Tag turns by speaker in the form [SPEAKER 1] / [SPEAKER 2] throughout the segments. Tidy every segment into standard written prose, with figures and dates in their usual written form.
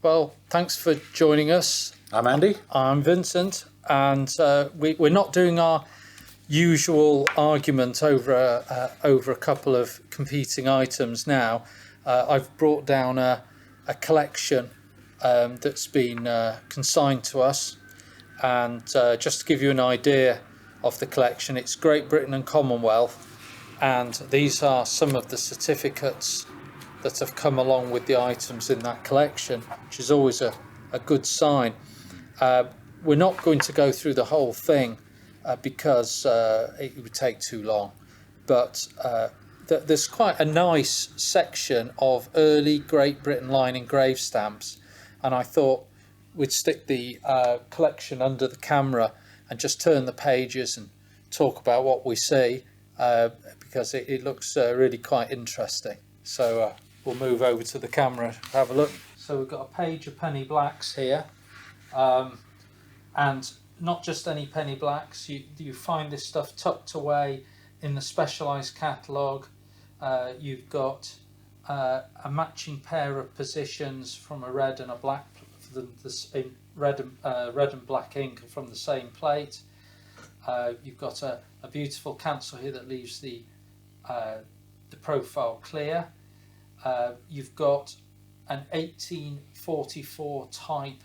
[SPEAKER 1] Well, thanks for joining us.
[SPEAKER 2] I'm Andy.
[SPEAKER 1] I'm Vincent, and we're not doing our usual argument over a couple of competing items now. I've brought down a collection that's been consigned to us, and just to give you an idea of the collection, it's Great Britain and Commonwealth, and these are some of the certificates that have come along with the items in that collection, which is always a good sign. We're not going to go through the whole thing because it would take too long, but there's quite a nice section of early Great Britain line engraved stamps, and I thought we'd stick the collection under the camera and just turn the pages and talk about what we see, because it looks really quite interesting. So we'll move over to the camera to have a look. So we've got a page of penny blacks here, and not just any penny blacks. You find this stuff tucked away in the specialised catalogue. You've got a matching pair of positions from a red and a black, in red and black ink from the same plate. You've got a beautiful cancel here that leaves the profile clear. You've got an 1844 type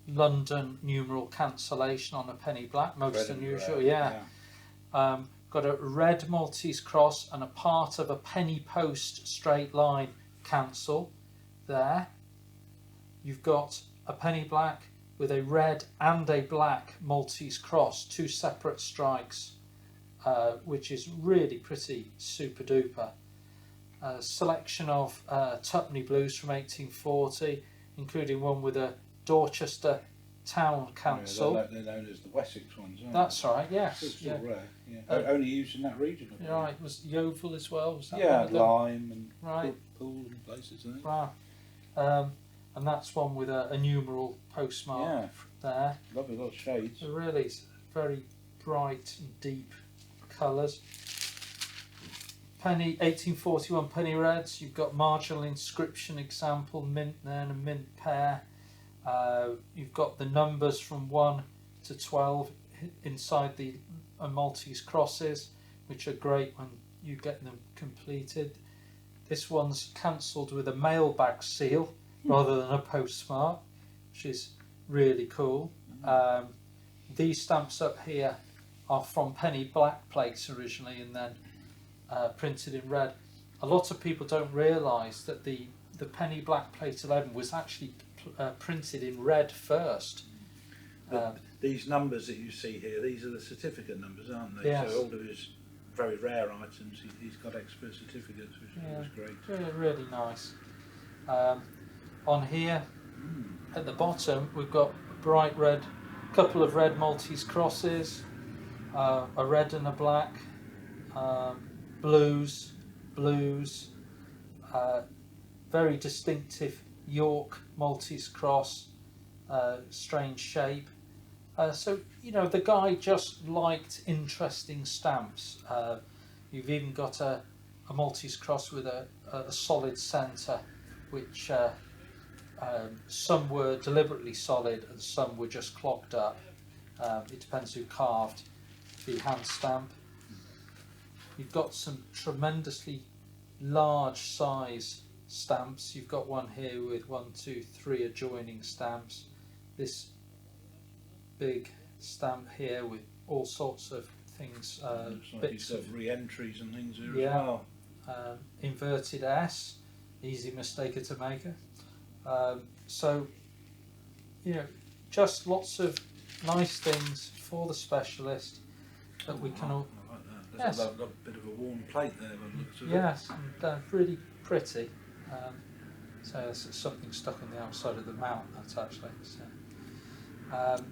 [SPEAKER 1] London numeral cancellation on a penny black, most unusual. Got a red Maltese cross and a part of a penny post straight line cancel there. You've got a penny black with a red and a black Maltese cross, two separate strikes, which is really pretty super duper. A selection of tuppenny blues from 1840, including one with a Dorchester town cancel.
[SPEAKER 2] Yeah, they're known as the Wessex ones, aren't
[SPEAKER 1] That's
[SPEAKER 2] they?
[SPEAKER 1] right, yes.
[SPEAKER 2] It's still rare. Yeah. Only used in that region.
[SPEAKER 1] Right, was Yeovil as well? Was that
[SPEAKER 2] yeah,
[SPEAKER 1] one of them?
[SPEAKER 2] Lyme and
[SPEAKER 1] Right.
[SPEAKER 2] Poole and places, I think.
[SPEAKER 1] Right. And that's one with a numeral postmark there.
[SPEAKER 2] Lovely little shades.
[SPEAKER 1] They're really very bright and deep colours. Penny 1841 penny reds. You've got marginal inscription example, mint there and a mint pair. You've got the numbers from 1 to 12 inside the Maltese crosses, which are great when you get them completed. This one's cancelled with a mailbag seal rather than a postmark, which is really cool. These stamps up here are from penny black plates originally, and then printed in red. A lot of people don't realise that the penny black plate 11 was actually printed in red first.
[SPEAKER 2] These numbers that you see here, these are the certificate numbers, aren't they?
[SPEAKER 1] Yes.
[SPEAKER 2] So all of his very rare items, he's got expert certificates, which is great.
[SPEAKER 1] Really nice. On here, at the bottom, we've got bright red, couple of red Maltese crosses, a red and a black, blues, very distinctive York Maltese cross, strange shape. So, you know, the guy just liked interesting stamps. You've even got a Maltese cross with a solid centre, which some were deliberately solid and some were just clogged up. It depends who carved the hand stamp. You've got some tremendously large size stamps. You've got one here with 1, 2, 3 adjoining stamps. This big stamp here with all sorts of things, bits of
[SPEAKER 2] re-entries and things here as well.
[SPEAKER 1] Inverted S, easy mistake to make. So, you know, just lots of nice things for the specialist that we can all.
[SPEAKER 2] I like that. There's a bit of a worn plate there.
[SPEAKER 1] Yes, and really pretty. So there's something stuck on the outside of the mount. That's actually. So.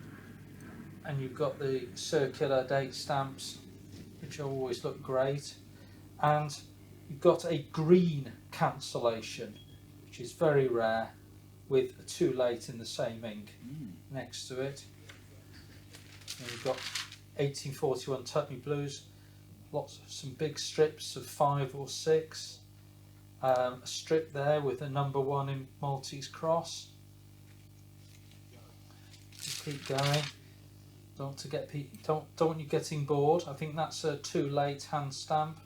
[SPEAKER 1] And you've got the circular date stamps, which always look great, and you've got a green cancellation, which is very rare, with a too late in the same ink next to it. And you've got 1841 Tuppenny Blues, some big strips of 5 or 6, A strip there with a number 1 in Maltese cross. Just keep going. Don't want you getting bored. I think that's a too late hand stamp,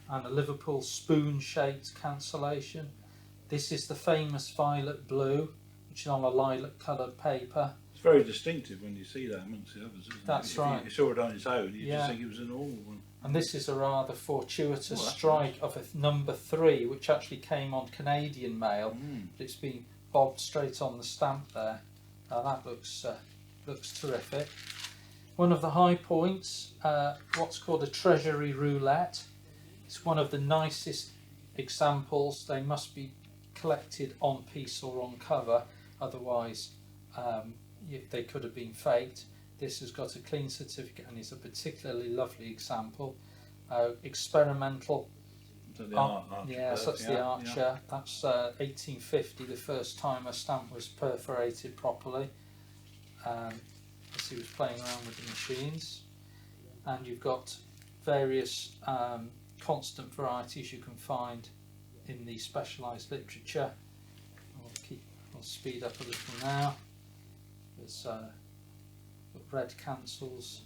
[SPEAKER 1] and a Liverpool spoon shaped cancellation. This is the famous violet blue, which is on a lilac coloured paper.
[SPEAKER 2] It's very distinctive when you see that amongst the others, isn't
[SPEAKER 1] That's
[SPEAKER 2] it?
[SPEAKER 1] right.
[SPEAKER 2] If you saw it on its own, you'd
[SPEAKER 1] Yeah.
[SPEAKER 2] just think it was a normal one.
[SPEAKER 1] And this is a rather fortuitous
[SPEAKER 2] that's
[SPEAKER 1] strike of a number 3, which actually came on Canadian mail. But it's been bobbed straight on the stamp there. Now that looks terrific. One of the high points, what's called a treasury roulette. It's one of the nicest examples. They must be collected on piece or on cover, otherwise they could have been faked. This has got a clean certificate and is a particularly lovely example. Experimental.
[SPEAKER 2] So the Archer.
[SPEAKER 1] Yes, that's the Archer.
[SPEAKER 2] Yeah.
[SPEAKER 1] That's 1850, the first time a stamp was perforated properly. As he was playing around with the machines. And you've got various constant varieties you can find in the specialised literature. I'll speed up a little now. There's red cancels.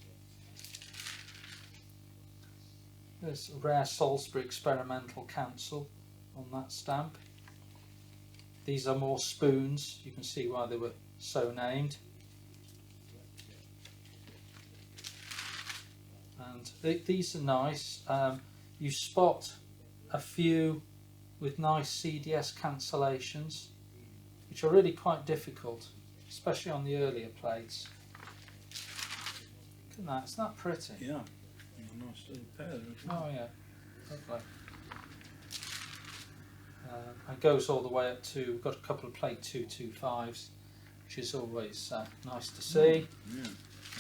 [SPEAKER 1] There's a rare Salisbury experimental cancel on that stamp. These are more spoons. You can see why they were so named. And these are nice. You spot a few with nice CDS cancellations, which are really quite difficult, especially on the earlier plates. Look at that, isn't that pretty?
[SPEAKER 2] Yeah. A nice little pair.
[SPEAKER 1] Oh yeah, lovely. It goes all the way up to, we've got a couple of plate 225s, which is always nice to see.
[SPEAKER 2] Yeah.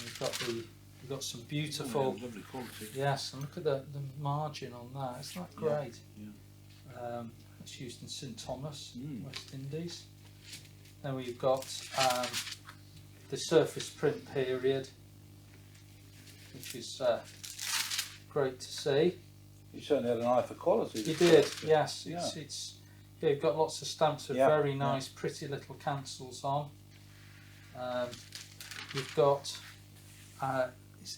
[SPEAKER 1] We've got some beautiful,
[SPEAKER 2] lovely quality.
[SPEAKER 1] yes, and look at the margin on that, isn't that great?
[SPEAKER 2] Yeah.
[SPEAKER 1] It's used in St Thomas, West Indies. Then we've got the surface print period, which is great to see.
[SPEAKER 2] You certainly had an eye for quality.
[SPEAKER 1] You did, yes.
[SPEAKER 2] Yeah.
[SPEAKER 1] You've got lots of stamps with
[SPEAKER 2] Yeah,
[SPEAKER 1] very nice, pretty little cancels on. You've got,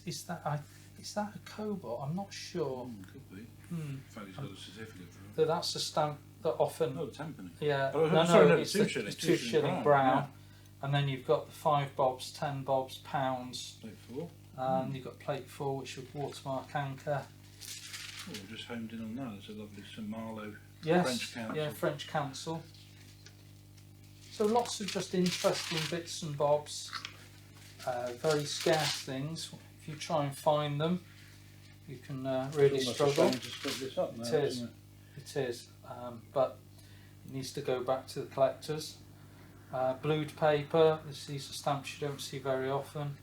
[SPEAKER 1] is that a cobalt? I'm not sure.
[SPEAKER 2] Could be. In fact, he's got a certificate for it.
[SPEAKER 1] So that's a stamp that often.
[SPEAKER 2] Oh, Tampany.
[SPEAKER 1] Yeah.
[SPEAKER 2] Oh,
[SPEAKER 1] no,
[SPEAKER 2] sorry, no,
[SPEAKER 1] it's
[SPEAKER 2] 2
[SPEAKER 1] the
[SPEAKER 2] shilling.
[SPEAKER 1] 2 shilling brown. And then you've got the 5 bobs, 10 bobs, pounds.
[SPEAKER 2] Plate 4.
[SPEAKER 1] And you've got plate 4, which is watermark anchor.
[SPEAKER 2] Oh, we've just homed in on that. It's a lovely St Marlowe
[SPEAKER 1] Yes,
[SPEAKER 2] French council.
[SPEAKER 1] yeah, French council. So lots of just interesting bits and bobs, very scarce things. If you try and find them, you can really
[SPEAKER 2] It's almost
[SPEAKER 1] struggle.
[SPEAKER 2] a shame to split this up now,
[SPEAKER 1] It is.
[SPEAKER 2] isn't
[SPEAKER 1] It is, but it needs to go back to the collectors. Blued paper. These are stamps you don't see very often.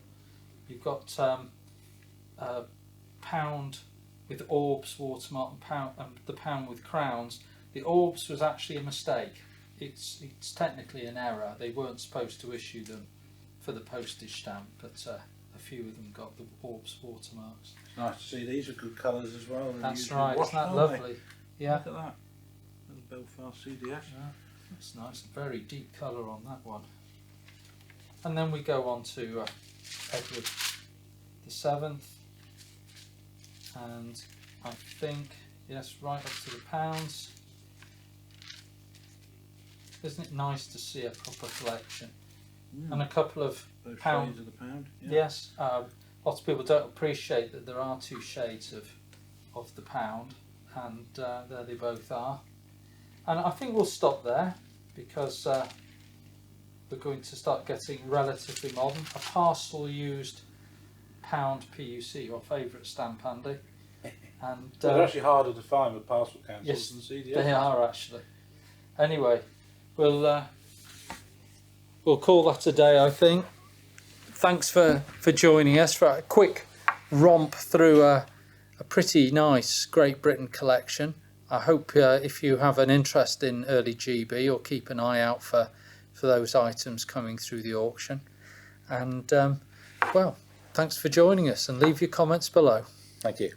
[SPEAKER 1] You've got pound with orbs watermark and the pound with crowns. The orbs was actually a mistake. It's technically an error. They weren't supposed to issue them for the postage stamp, but a few of them got the orbs watermarks.
[SPEAKER 2] It's nice to see these are good colours as well.
[SPEAKER 1] That's right. Isn't that lovely? Yeah.
[SPEAKER 2] Look at that. Little Belfast CDS.
[SPEAKER 1] Yeah, that's nice. Very deep colour on that one. And then we go on to Edward the 7th, and I think, yes, right up to the pounds. Isn't it nice to see a proper collection? And a couple of
[SPEAKER 2] Both
[SPEAKER 1] pound.
[SPEAKER 2] shades of the pound. Yeah.
[SPEAKER 1] Yes, lots of people don't appreciate that there are 2 shades of the pound, and there they both are. And I think we'll stop there because we're going to start getting relatively modern. A parcel used pound PUC, your favourite stamp, Andy. And
[SPEAKER 2] They're actually harder to find with parcel cancels
[SPEAKER 1] yes,
[SPEAKER 2] than CDS.
[SPEAKER 1] they are actually. Anyway, we'll call that a day, I think. Thanks for joining us for a quick romp through a pretty nice Great Britain collection. I hope if you have an interest in early GB, you'll keep an eye out for those items coming through the auction. And well, thanks for joining us, and leave your comments below.
[SPEAKER 2] Thank you.